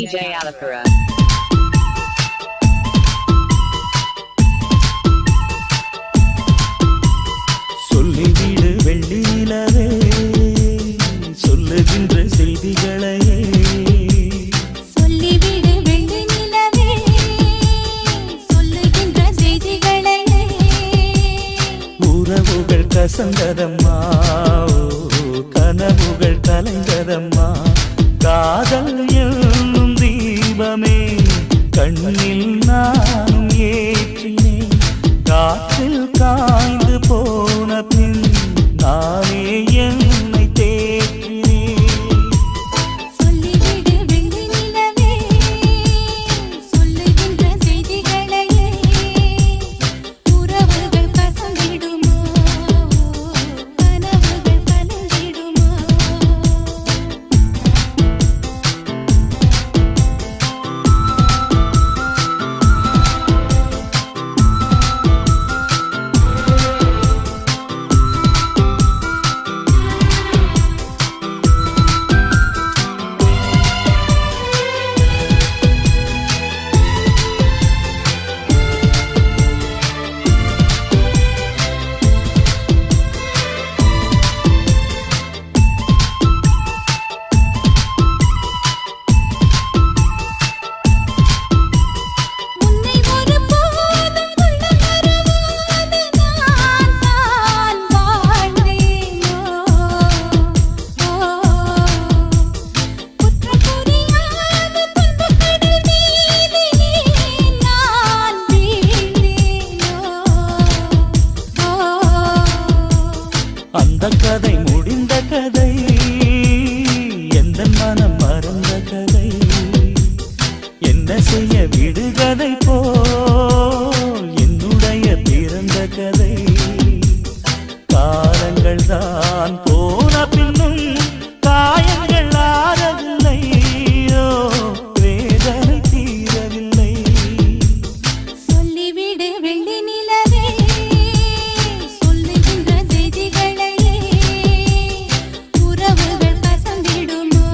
DJ Alapura. சொல்லிவிடு வெள்ளி நிலவே சொல்லுகின்ற செய்திகளையே சொல்லிவிடு வெள்ளி நிலவே சொல்லுகின்ற செய்திகளையே உறவுகள் கசந்ததம்மா கனவுகள் கலைந்ததம்மா காதல் என்னும் தீபமே கண்ணில் நானும் ஏற்றினேன் காற்றில் காய்ந்து போன பின் நானே என்னை தேற்றினேன் சொல்லிவிடு வெள்ளி நிலவே சொல்லுகின்ற செய்திகளையே உறவுகள் கசந்திடுமோ கனவுகள் கலந்திடுமோ உன்னை ஒருபோதும் கொள்ள மறவாது நான் தான் வாழ்ந்தேனோ குற்றம் புரியாத துன்பக் கடல் மீதிலே நான் வீழ்ந்தேனோ அந்த கதை முடிந்த கதை எந்த மனம் மறந்த கதை என்ன செய்ய விடுகதை போல் என்னுடைய பிறந்த கதை காலங்கள் தான் போன பின்னும் காயங்கள் ஆறவில்லை வேதனை தீரவில்லை சொல்லிவிடு வெள்ளி நிலவே சொல்லுகின்ற செய்திகளையே உறவுகள் கசந்திடுமோ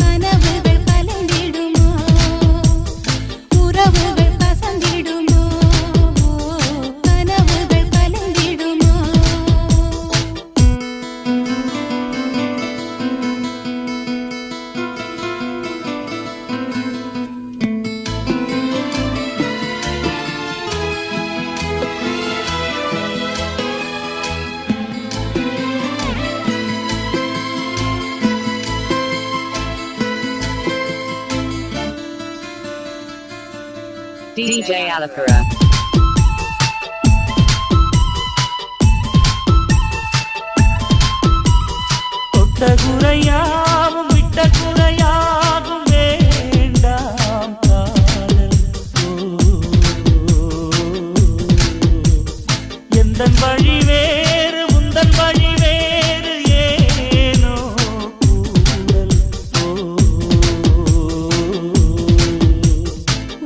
கனவுகள் கலந்திடுமோ உறவுகள் கசந்திடுமோ கனவுகள் கலந்திடுமோ DJ Alapura. தொட்ட குறையாவும் விட்ட குறையாகும் வேண்டாம் காதல் எந்தன் வழி வேறு உந்தன் வழி வேறு ஏனோ கூடல்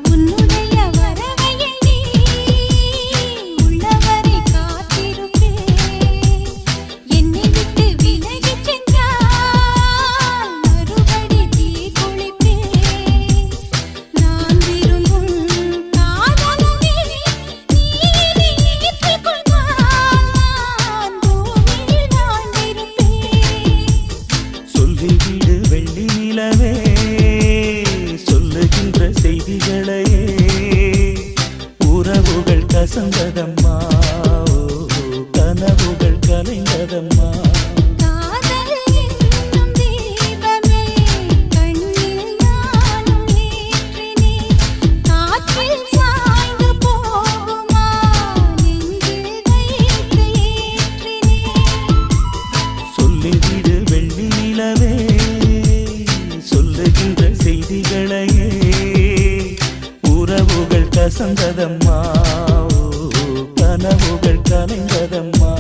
உன்னுடைய வரவை எண்ணி உள்ளவரை காத்திருப்பேன் என்னை விட்டு விலகிச் சென்றால் மறுபடி தீ குளிப்பேன் நான் விரும்பும் காதலனே நீ ஏற்றுக்கொண்டால் நான் பூமியில் வாழ்ந்திருப்பேன் சொல்லிவிடு வெள்ளி நிலவே சொல்லுகின்ற செய்திகளையே உறவுகள் கசந்ததம்மா கனவுகள் கலைந்ததம்மா காதல் என்னும் தீபமே கண்ணில் நானும் ஏற்றினேன் காற்றில் சாய்ந்து போகுமா நெஞ்சில் வைத்து ஏற்றினேன் சொல்லிவிடு வெள்ளி நிலவே சொல்லுகின்ற செய்திகளையே உறவுகள் கசந்ததம்மா கனவுகள் கலைந்ததம்மா